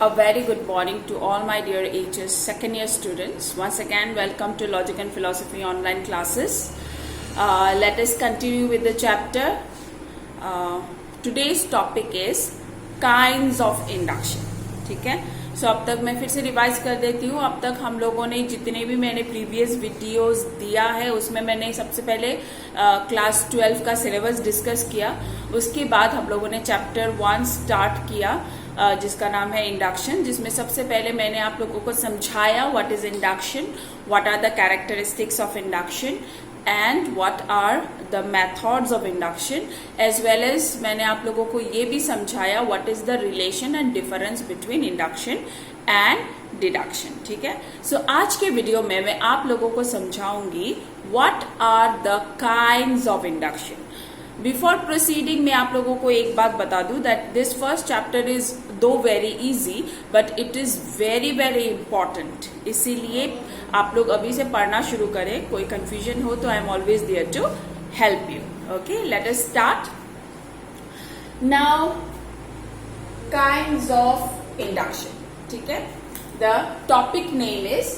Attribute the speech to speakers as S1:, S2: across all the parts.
S1: A very good morning to all my dear HS second year students. Once again, welcome to Logic and Philosophy online classes. Let us continue with the chapter. Today's topic is kinds of induction. ठीक है, सो अब तक मैं फिर से revise कर देती हूँ. अब तक हम लोगों ने जितने भी मैंने प्रीवियस वीडियोस दिया है उसमें मैंने सबसे पहले क्लास 12 का सिलेबस डिस्कस किया. उसके बाद हम लोगों ने चैप्टर 1 स्टार्ट किया जिसका नाम है इंडक्शन, जिसमें सबसे पहले मैंने आप लोगों को समझाया what is induction, what are the characteristics of induction and what are the methods of induction, as well as मैंने आप लोगों को ये भी समझाया what is the relation and difference between induction and deduction. ठीक है, सो आज के वीडियो में मैं आप लोगों को समझाऊंगी what are the kinds of induction. Before proceeding मैं आप लोगों को एक बात बता दूं that this first chapter is too very easy but it is very very important. इसीलिए आप लोग अभी से पढ़ना शुरू करें. कोई कंफ्यूजन हो तो I am always there to help you. Okay, let us start now. Kinds of induction. ठीक है, the topic name is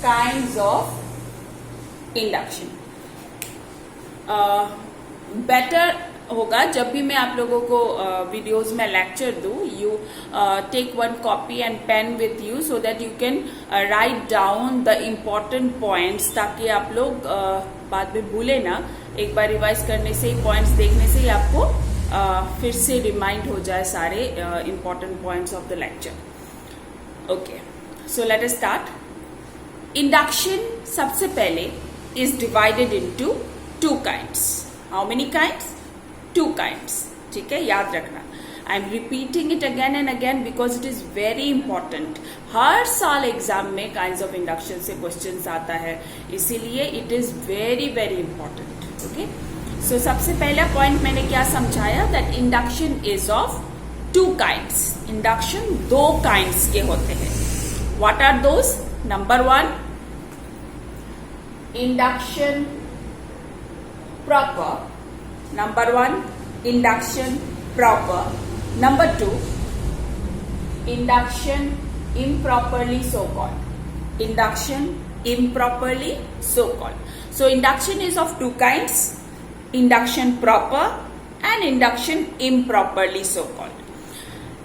S1: kinds of induction. Better होगा जब भी मैं आप लोगों को वीडियोस में लेक्चर दूं, you take one copy and pen with you so that you can write down the important points, ताकि आप लोग बाद में भूले ना. एक बार रिवाइज करने से ही, पॉइंट्स देखने से ही आपको फिर से रिमाइंड हो जाए सारे important points of the lecture. Okay, so let us start. Induction सबसे पहले is divided into two kinds. How many kinds? Two kinds. ठीक है, याद रखना. I am repeating it again and again because it is very important. हर साल exam में kinds of induction से questions आता है, इसीलिए it is very very important. Okay? So सबसे पहला point मैंने क्या समझाया, that induction is of two kinds. Induction दो kinds के होते हैं. What are those? Number 1, induction proper. Number 1, induction proper. Number 2, induction improperly so called. Induction improperly so called. So induction is of two kinds, induction proper and induction improperly so called.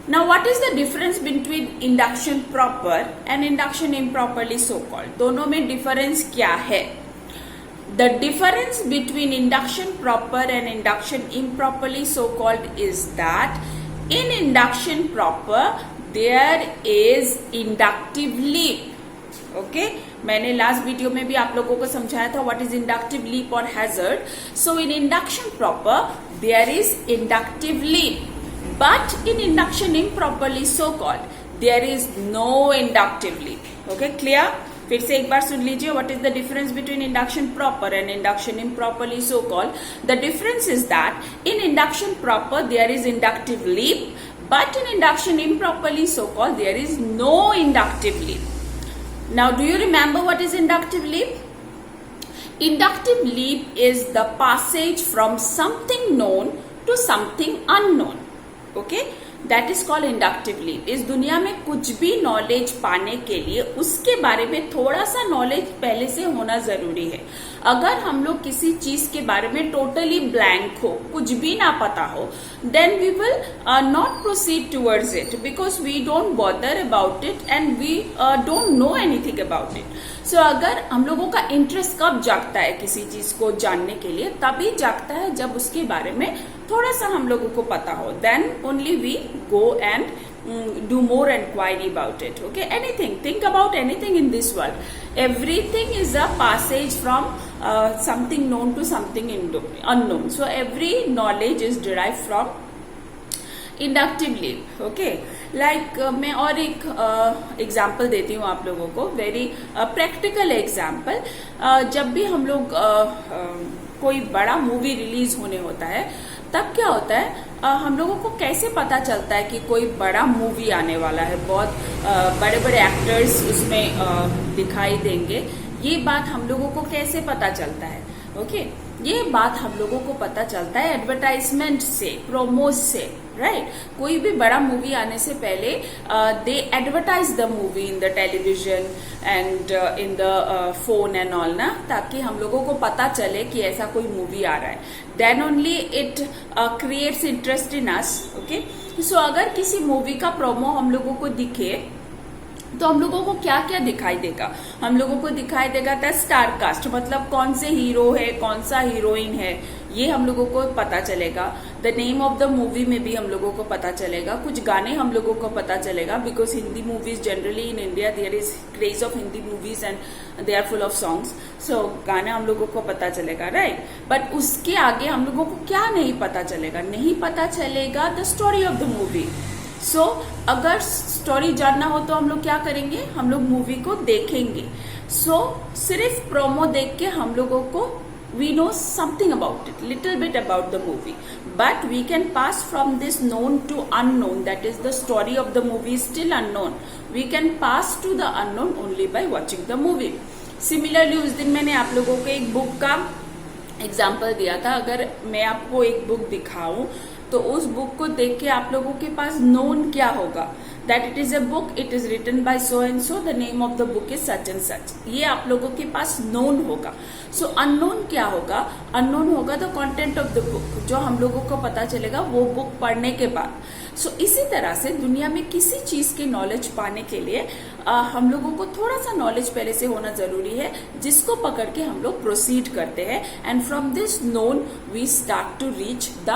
S1: Now what is the difference between induction proper and induction improperly so called? दोनों में difference क्या है? The difference between induction proper and induction improperly so called is that in induction proper there is inductive leap. Okay, मैंने last video में भी आप लोगों को समझाया था what is inductive leap or hazard. So in induction proper there is inductive leap, but in induction improperly so called there is no inductive leap. Okay, clear? फिर से एक बार सुन लीजिए. What is the difference between induction proper and induction improperly so called. The difference is that in induction proper there is inductive leap, but in induction improperly so called there is no inductive leap. Now do you remember what is inductive leap? Inductive leap is the passage from something known to something unknown. Okay, that is called inductive leap. इस दुनिया में कुछ भी knowledge पाने के लिए उसके बारे में थोड़ा सा नॉलेज पहले से होना जरूरी है. अगर हम लोग किसी चीज के बारे में टोटली ब्लैंक हो, कुछ भी ना पता हो, then we will not proceed towards it because we don't bother about it and we don't know anything about it. So अगर हम लोगों का इंटरेस्ट कब जागता है किसी चीज को जानने के लिए, तभी जागता है जब उसके बारे में थोड़ा सा हम लोगों को पता हो. Then only we go and do more inquiry about it. Okay, anything, think about anything in this world. Everything is a passage from something known to something unknown. So every knowledge is derived from inductive leap. Okay, like मैं और एक example देती हूँ आप लोगों को, very practical example. जब भी हम लोग कोई बड़ा मूवी रिलीज होने होता है, तब क्या होता है, हम लोगों को कैसे पता चलता है कि कोई बड़ा मूवी आने वाला है, बहुत बड़े बड़े एक्टर्स उसमें दिखाई देंगे. ये बात हम लोगों को कैसे पता चलता है? ओके, ये बात हम लोगों को पता चलता है एडवर्टाइजमेंट से, प्रोमोज से. राइट. कोई भी बड़ा मूवी आने से पहले दे advertise the movie in the television and in the phone and all ना, ताकि हम लोगों को पता चले कि ऐसा कोई मूवी आ रहा है. Then only it creates interest in us. Okay, so अगर किसी मूवी का प्रोमो हम लोगों को दिखे तो हम लोगों को क्या क्या दिखाई देगा? हम लोगों को दिखाई देगा द स्टार कास्ट, मतलब कौन से हीरो है, कौन सा हीरोइन है, ये हम लोगों को पता चलेगा. The name of the movie में भी हम लोगों को पता चलेगा. कुछ गाने हम लोगों को पता चलेगा, because Hindi movies generally in India there is craze of Hindi movies and they are full of songs. So गाने हम लोगों को पता चलेगा, राइट. बट उसके आगे हम लोगों को क्या नहीं पता चलेगा? नहीं पता चलेगा the story of the movie. So अगर स्टोरी जानना हो तो हम लोग क्या करेंगे? हम लोग मूवी को देखेंगे. सो सिर्फ प्रोमो देख के हम लोगों को we know something about it, little bit about the movie, but we can pass from this known to unknown. That is, the story of the movie is still unknown. We can pass to the unknown only by watching the movie. Similarly, उस दिन मैंने आप लोगों को एक book का example दिया था. अगर मैं आपको एक बुक दिखाऊं तो उस बुक को देख के आप लोगों के पास नोन क्या होगा? That it is a book, it is written by so and so, the name of the book is such and such. ये आप लोगों के पास नोन होगा. सो अननोन क्या होगा? अननोन होगा the content of the book, जो हम लोगों को पता चलेगा वो बुक पढ़ने के बाद. सो इसी तरह से दुनिया में किसी चीज के नॉलेज पाने के लिए हम लोगों को थोड़ा सा नॉलेज पहले से होना जरूरी है, जिसको पकड़ के हम लोग प्रोसीड करते हैं. And from this known we start to reach the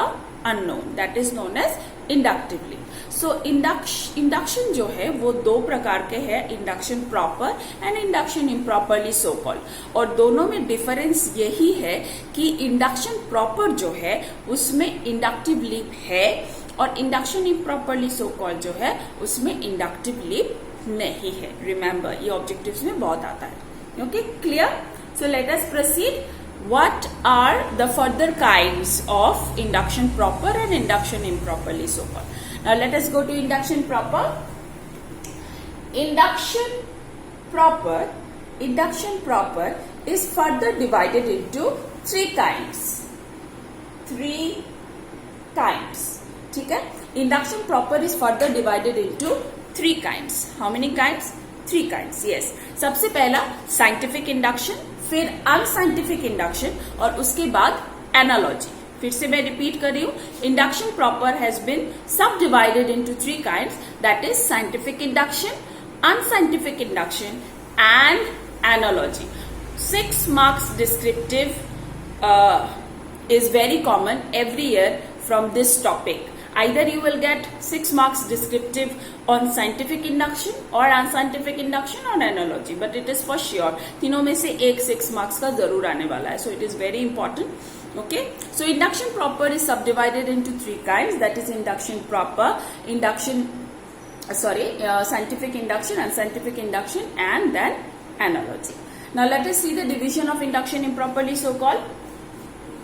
S1: unknown, that is known as inductively. So induction जो है वो दो प्रकार के हैं, induction proper and induction improperly so called. और दोनों में डिफरेंस यही है कि induction proper जो है उसमें inductive leap है और induction improperly so called जो है उसमें inductive leap नहीं है. Remember, ये objectives में बहुत आता है. Okay, clear? So let us proceed. What are the further kinds of induction proper and induction improperly so called? Now let us go to induction proper. Induction proper is further divided into three kinds. ठीक है? Induction proper is further divided into three kinds. How many kinds? Three kinds. Yes. सबसे पहला scientific induction, फिर unscientific induction और उसके बाद analogy. फिर से मैं रिपीट कर रही हूं. इंडक्शन प्रॉपर हैज बीन सब divided into three kinds, that is scientific induction, unscientific induction and analogy. 6 marks descriptive is very common every year from this topic. Either you will get 6 marks descriptive on scientific induction or unscientific induction or analogy, but it is for sure तीनों में से एक 6 marks का जरूर आने वाला है. So it is very important. Okay, so induction proper is subdivided into three kinds, that is induction proper, scientific induction, unscientific induction, and then analogy. Now let us see the division of induction improperly so called.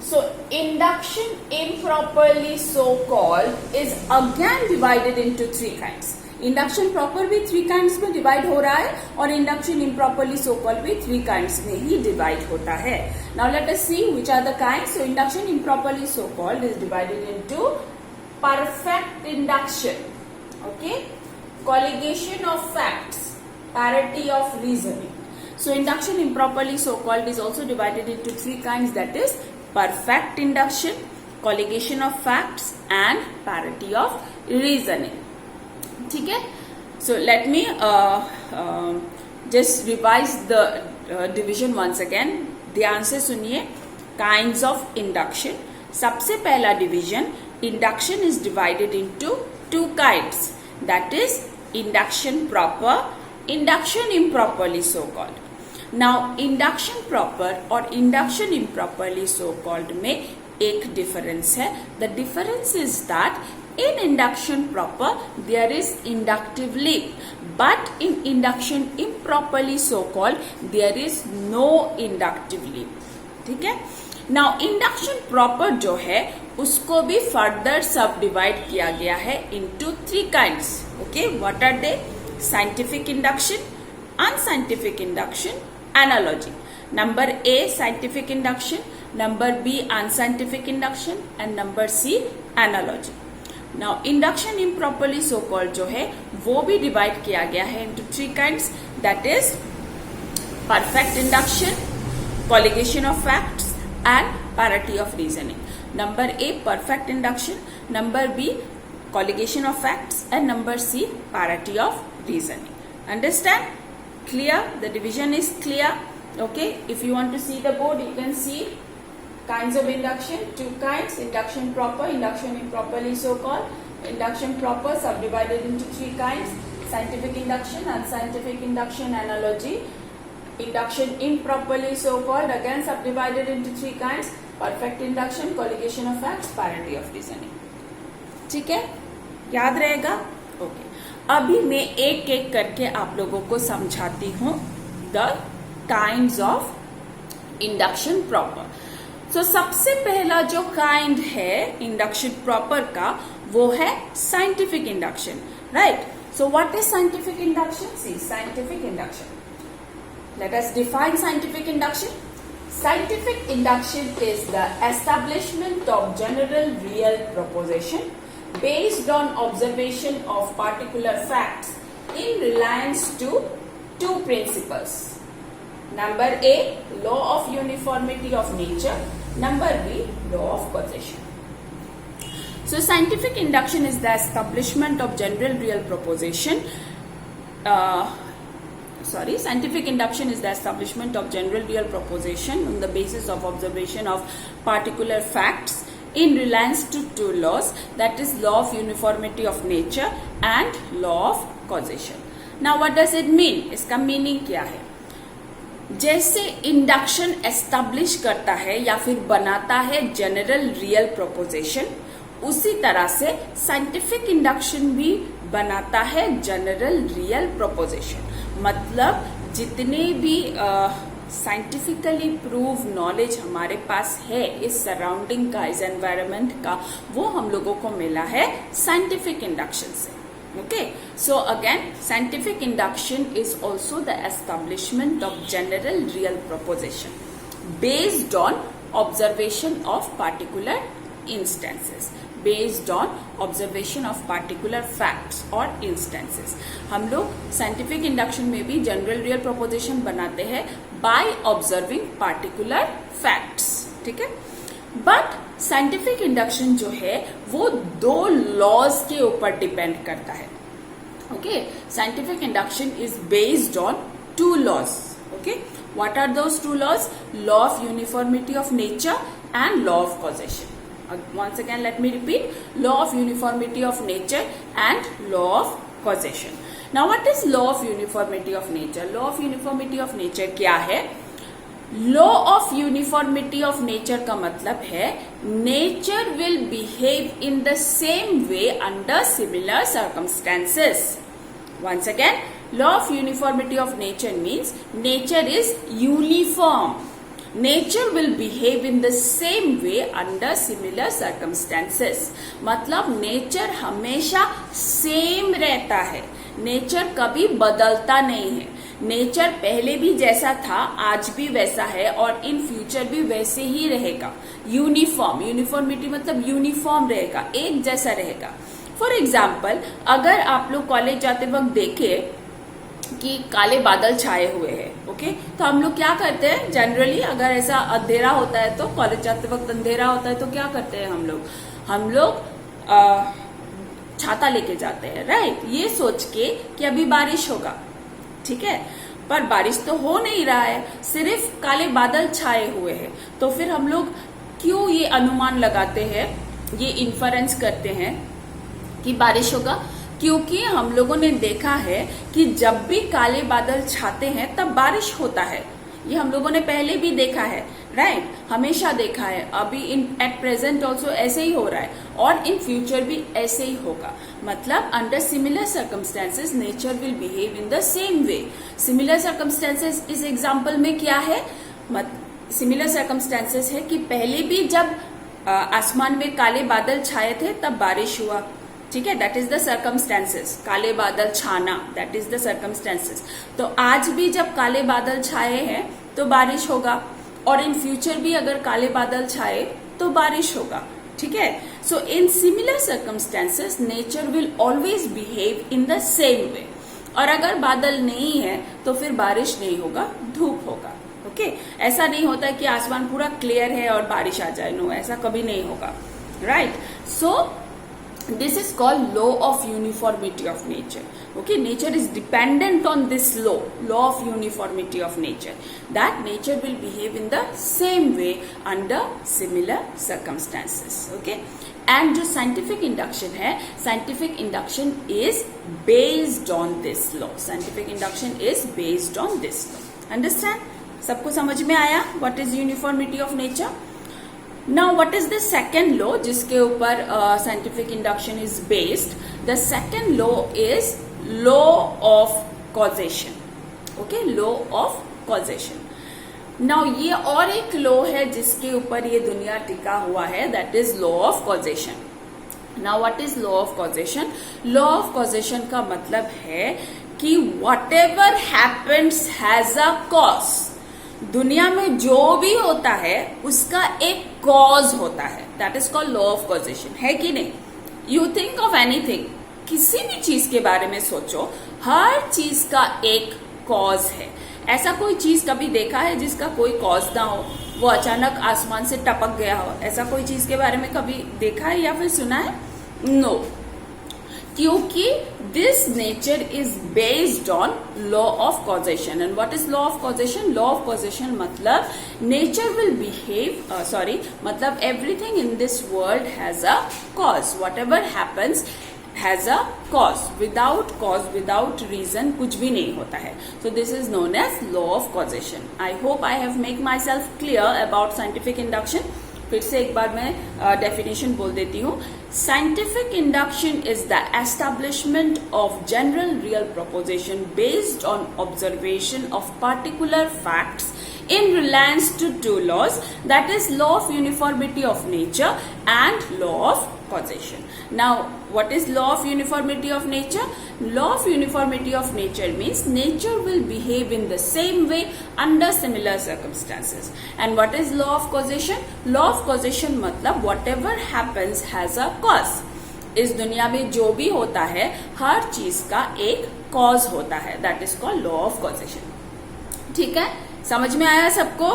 S1: So induction improperly so called is again divided into three kinds. Induction proper भी 3 kinds में divide हो रहा है और induction improperly so called भी 3 kinds में ही divide होता है. Now let us see which are the kinds. So induction improperly so called is divided into perfect induction, okay, colligation of facts, parity of reasoning. So induction improperly so called is also divided into 3 kinds, that is perfect induction, colligation of facts and parity of reasoning. ठीक है? So let me just revise the division once again. ध्यान से सुनिए. Kinds of induction. सबसे पहला division, induction is divided into 2 kinds, that is induction proper, induction improperly so called. Now induction proper और induction improperly so called में एक difference है. The difference is that in induction proper there is inductive leap, but in induction improperly so called there is no inductive leap. ठीक है? Now induction proper जो है उसको भी further subdivide किया गया है into 3 kinds. Okay, what are they? Scientific induction, unscientific induction, analogy. Number A scientific induction, number B unscientific induction, and number C analogy. Now induction improperly so called जो है वो भी डिवाइड किया गया है into 3 kinds, that is perfect induction, colligation of facts and parity of reasoning. Number A perfect induction, number B colligation of facts, and number C parity of reasoning. Understand? Clear? The division is clear. Okay, if you want to see the board, you can see kinds of induction, 2 kinds: induction proper, induction improperly so called. Induction proper subdivided into 3 kinds: scientific induction, unscientific induction, analogy. Induction improperly so called, again subdivided into 3 kinds: perfect induction, colligation of facts, parity of reasoning. ठीक है, याद रहेगा? Okay, अभी मैं एक एक करके आप लोगों को समझाती हूँ the kinds of induction proper. So सबसे पहला जो काइंड है इंडक्शन प्रॉपर का वो है scientific induction, right? So what is scientific induction? See, scientific induction, let us define scientific induction. Scientific induction is the establishment of general real proposition based on observation of particular facts in reliance to 2 principles. Number A, law of uniformity of nature. Number B, law of causation. So scientific induction is the establishment of general real proposition. Scientific induction is the establishment of general real proposition on the basis of observation of particular facts in reliance to 2 laws, that is law of uniformity of nature and law of causation. Now what does it mean? इसका meaning क्या है? जैसे induction establish करता है या फिर बनाता है जनरल रियल प्रोपोजिशन, उसी तरह से साइंटिफिक इंडक्शन भी बनाता है जनरल रियल प्रोपोजिशन. मतलब जितने भी साइंटिफिकली प्रूव नॉलेज हमारे पास है इस सराउंडिंग का, इस एनवायरनमेंट का, वो हम लोगों को मिला है साइंटिफिक इंडक्शन से. Okay, so again scientific induction is also the establishment of general real proposition based on observation of particular instances, based on observation of particular facts or instances. हम लोग scientific induction में भी general real proposition बनाते हैं by observing particular facts, ठीक है? But scientific induction जो है वो 2 laws के ऊपर depend करता है. Okay, scientific induction is based on 2 laws. Okay, what are those 2 laws? Law of uniformity of nature and law of causation. Once again let me repeat, law of uniformity of nature and law of causation. Now what is law of uniformity of nature? Law of uniformity of nature क्या है? Law of uniformity of nature का मतलब है nature will behave in the same way under similar circumstances. Once again, law of uniformity of nature means nature is uniform. Nature will behave in the same way under similar circumstances. मतलब nature हमेशा same रहता है, nature कभी बदलता नहीं है. Nature पहले भी जैसा था, आज भी वैसा है और इन फ्यूचर भी वैसे ही रहेगा. यूनिफॉर्म, यूनिफॉर्मिटी मतलब यूनिफॉर्म रहेगा, एक जैसा रहेगा. फॉर एग्जाम्पल, अगर आप लोग कॉलेज जाते वक्त देखे कि काले बादल छाए हुए हैं, ओके, तो हम लोग क्या करते हैं जनरली, अगर ऐसा अंधेरा होता है तो कॉलेज जाते वक्त अंधेरा होता है तो क्या करते हैं हम लोग छाता लेके जाते हैं, राइट? ये सोच के कि अभी बारिश होगा, ठीक है, पर बारिश तो हो नहीं रहा है, सिर्फ काले बादल छाए हुए हैं. तो फिर हम लोग क्यों ये अनुमान लगाते हैं, ये इन्फरेंस करते हैं कि बारिश होगा? क्योंकि हम लोगों ने देखा है कि जब भी काले बादल छाते हैं तब बारिश होता है. ये हम लोगों ने पहले भी देखा है, राइट? हमेशा देखा है. अभी एट प्रेजेंट ऑल्सो ऐसे ही हो रहा है और इन फ्यूचर भी ऐसे ही होगा. मतलब under similar circumstances nature will behave in the same way. Similar circumstances इस एग्जाम्पल में क्या है? सिमिलर सर्कमस्टेंसेस है कि पहले भी जब आसमान में काले बादल छाए थे तब बारिश हुआ, ठीक है, दैट इज द सर्कमस्टेंसेस. काले बादल छाना, दैट इज द सर्कमस्टेंसेस. तो आज भी जब काले बादल छाए हैं तो बारिश होगा और इन फ्यूचर भी अगर काले बादल छाए तो बारिश होगा, ठीक है. So in similar circumstances nature will always behave in the same way. और अगर बादल नहीं है तो फिर बारिश नहीं होगा, धूप होगा. ओके, ऐसा नहीं होता कि आसमान पूरा क्लियर है और बारिश आ जाए. नो, ऐसा कभी नहीं होगा. Right. So this is called law of uniformity of nature. Okay, nature is dependent on this law of uniformity of nature, that nature will behave in the same way under similar circumstances. Okay, and जो scientific induction है, scientific induction is based on this law. Scientific induction is based on this law. Understand? सबको समझ में आया what is uniformity of nature? Now, what is the second law जिसके ऊपर scientific induction is based? The second law is law of causation. Okay, law of causation. Now, ये और एक law है जिसके ऊपर ये दुनिया टिका हुआ है, that is law of causation. Now, what is law of causation? Law of causation का मतलब है कि whatever happens has a cause. दुनिया में जो भी होता है उसका एक कॉज होता है. That is called law of causation. है कि नहीं? यू थिंक ऑफ एनीथिंग, किसी भी चीज के बारे में सोचो, हर चीज का एक कॉज है. ऐसा कोई चीज कभी देखा है जिसका कोई कॉज ना हो, वो अचानक आसमान से टपक गया हो? ऐसा कोई चीज के बारे में कभी देखा है या फिर सुना है? नो. क्योंकि this nature is based on law of causation. And what is law of causation? Law of causation मतलब नेचर विल बिहेव, मतलब everything in this world has a cause. Whatever happens has a cause. Without reason कुछ भी नहीं होता है. So this is known as law of causation. I hope I have make myself clear about scientific induction. फिर से एक बार मैं डेफिनेशन बोल देती हूँ. Scientific induction is the establishment of general real proposition based on observation of particular facts in reliance to two laws, that is law of uniformity of nature and law of causation. Now, what is law of uniformity of nature? Law of uniformity of nature means nature will behave in the same way under similar circumstances. And what is law of causation? Law of causation मतलब whatever happens has a cause. इस दुनिया में जो भी होता है हर चीज का एक कॉज होता है. That is called law of causation. ठीक है, समझ में आया सबको?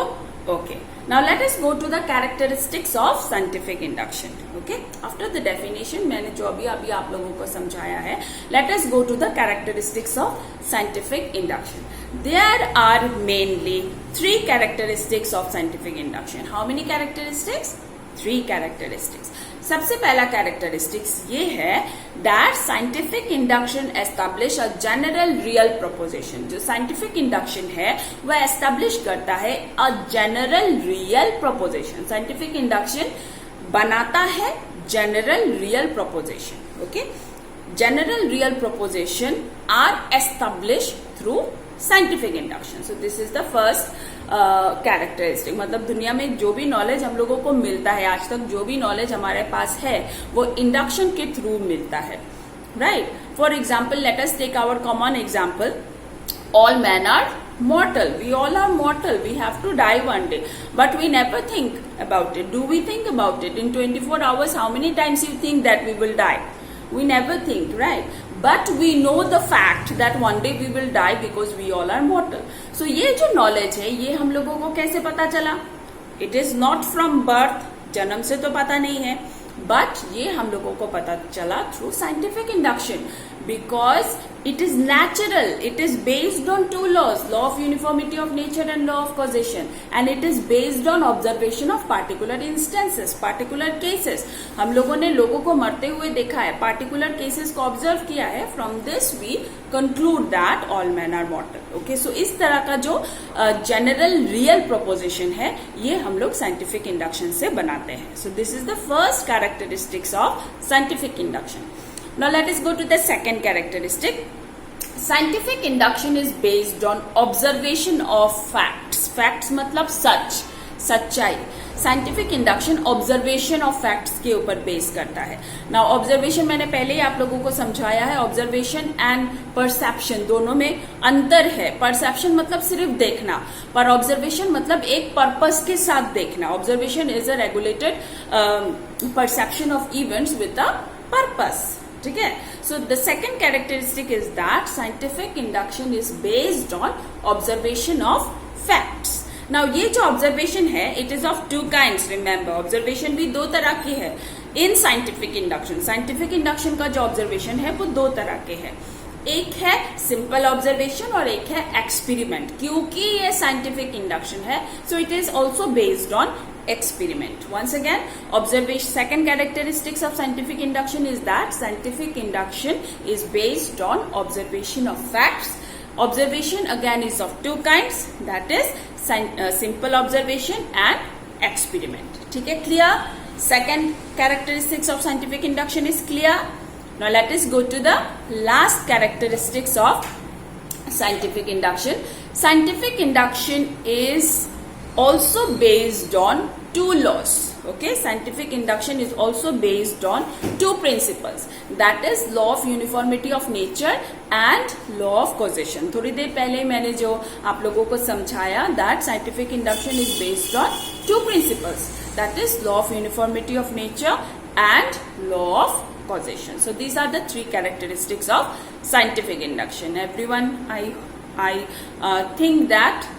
S1: Okay. Now let us go to the characteristics of scientific induction. Okay, after the definition मैंने जो अभी आप लोगों को समझाया है, let us go to the characteristics of scientific induction. There are mainly 3 characteristics of scientific induction. How many characteristics? 3 characteristics. सबसे पहला कैरेक्टरिस्टिक्स ये है that scientific induction establish a general real proposition. जो साइंटिफिक इंडक्शन है वह establish करता है a general real proposition. Scientific induction बनाता है general real proposition. Okay, general real proposition are establish through scientific induction. So this is the first characteristic. मतलब दुनिया में जो भी नॉलेज हम लोगों को मिलता है, आज तक जो भी नॉलेज हमारे पास है वो इंडक्शन के थ्रू मिलता है. Right. For example, let us take our common example. All man are mortal. We all are mortal. We have to die one day. But we never think about it. Do we think about it? In 24 hours, how many times you think that we will die? We never think, right? But we know the fact that one day we will die because we all are mortal. So ये जो knowledge है, ये हम लोगों को कैसे पता चला? It is not from birth. जन्म से तो पता नहीं है. But ये हम लोगों को पता चला through scientific induction. Because it is natural, it is based on 2 laws, law of uniformity of nature and law of causation, and it is based on observation of particular instances, particular cases. हम लोगों ने लोगों को मरते हुए देखा है, particular cases को observe किया है. From this we conclude that all men are mortal. Okay, so इस तरह का जो general real proposition है, ये हम लोग scientific induction से बनाते हैं. So this is the first characteristics of scientific induction. Now let us go to the second characteristic. Scientific induction is based on observation of facts. Facts मतलब सच, सच्चाई. Scientific induction observation of facts के ऊपर base करता है. Now observation मैंने पहले ही आप लोगों को समझाया है. ऑब्जर्वेशन एंड परसेप्शन दोनों में अंतर है. परसेप्शन मतलब सिर्फ देखना, पर ऑब्जर्वेशन मतलब एक पर्पस के साथ देखना. Observation is a regulated perception of events with a purpose. ठीक है. So the second characteristic is that scientific induction is based on observation of facts. Now ये जो ऑब्जर्वेशन है it is of two kinds. Remember observation भी दो तरह की है in scientific induction. Scientific induction का जो ऑब्जर्वेशन है वो दो तरह के है. एक है सिंपल ऑब्जर्वेशन और एक है एक्सपेरिमेंट. क्योंकि ये साइंटिफिक इंडक्शन है so it is also based on experiment. Once again, observation. Second characteristics of scientific induction is that scientific induction is based on observation of facts. Observation again is of two kinds, that is simple observation and experiment. ठीक है, clear? Second characteristics of scientific induction is clear. Now let us go to the last characteristics of scientific induction. Scientific induction is also based on two laws. Okay, scientific induction is also based on two principles, that is law of uniformity of nature and law of causation. थोड़ी देर पहले मैंने जो आप लोगों को समझाया that scientific induction is based on two principles, that is law of uniformity of nature and law of causation. So these are the three characteristics of scientific induction. Everyone, I think that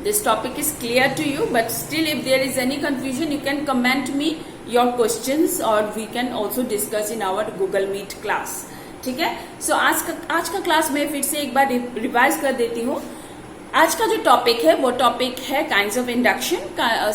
S1: this topic is clear to you, but still if there is any confusion you can comment me your questions or we can also discuss in our Google Meet class. ठीक है. So आज का class में फिर से एक बार revise कर देती हूँ. आज का जो टॉपिक है वो टॉपिक है काइंड्स ऑफ इंडक्शन.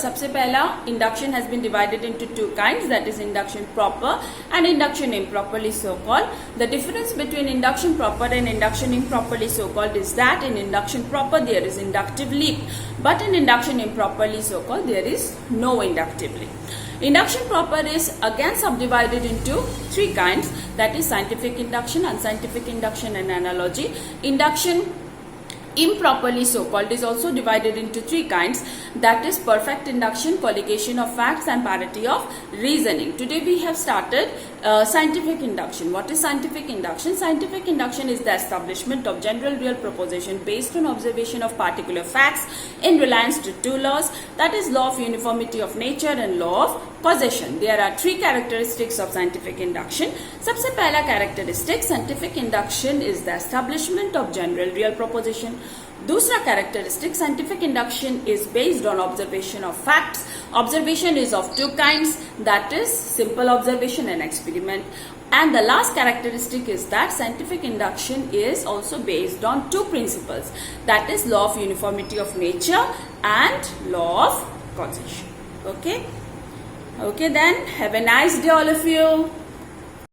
S1: सबसे पहला induction has been divided into two kinds, that is induction proper and induction improperly so called. The difference between induction proper and induction improperly so called is that in induction proper there is inductive leap, but in induction improperly so called there is no inductive leap. Induction proper is again subdivided into three kinds, that is scientific induction, unscientific induction and analogy. Induction improperly so called is also divided into three kinds, that is perfect induction, colligation of facts and parity of reasoning. Today we have started scientific induction. What is scientific induction? Scientific induction is the establishment of general real proposition based on observation of particular facts in reliance to two laws, that is law of uniformity of nature and law of causation. There are three characteristics of scientific induction. सबसे पहला characteristic, scientific induction is the establishment of general real proposition. दूसरा characteristic, scientific induction is based on observation of facts. Observation is of two kinds, that is simple observation and experiment. And the last characteristic is that scientific induction is also based on two principles, that is law of uniformity of nature and law of causation. Okay? Okay then, have a nice day all of you.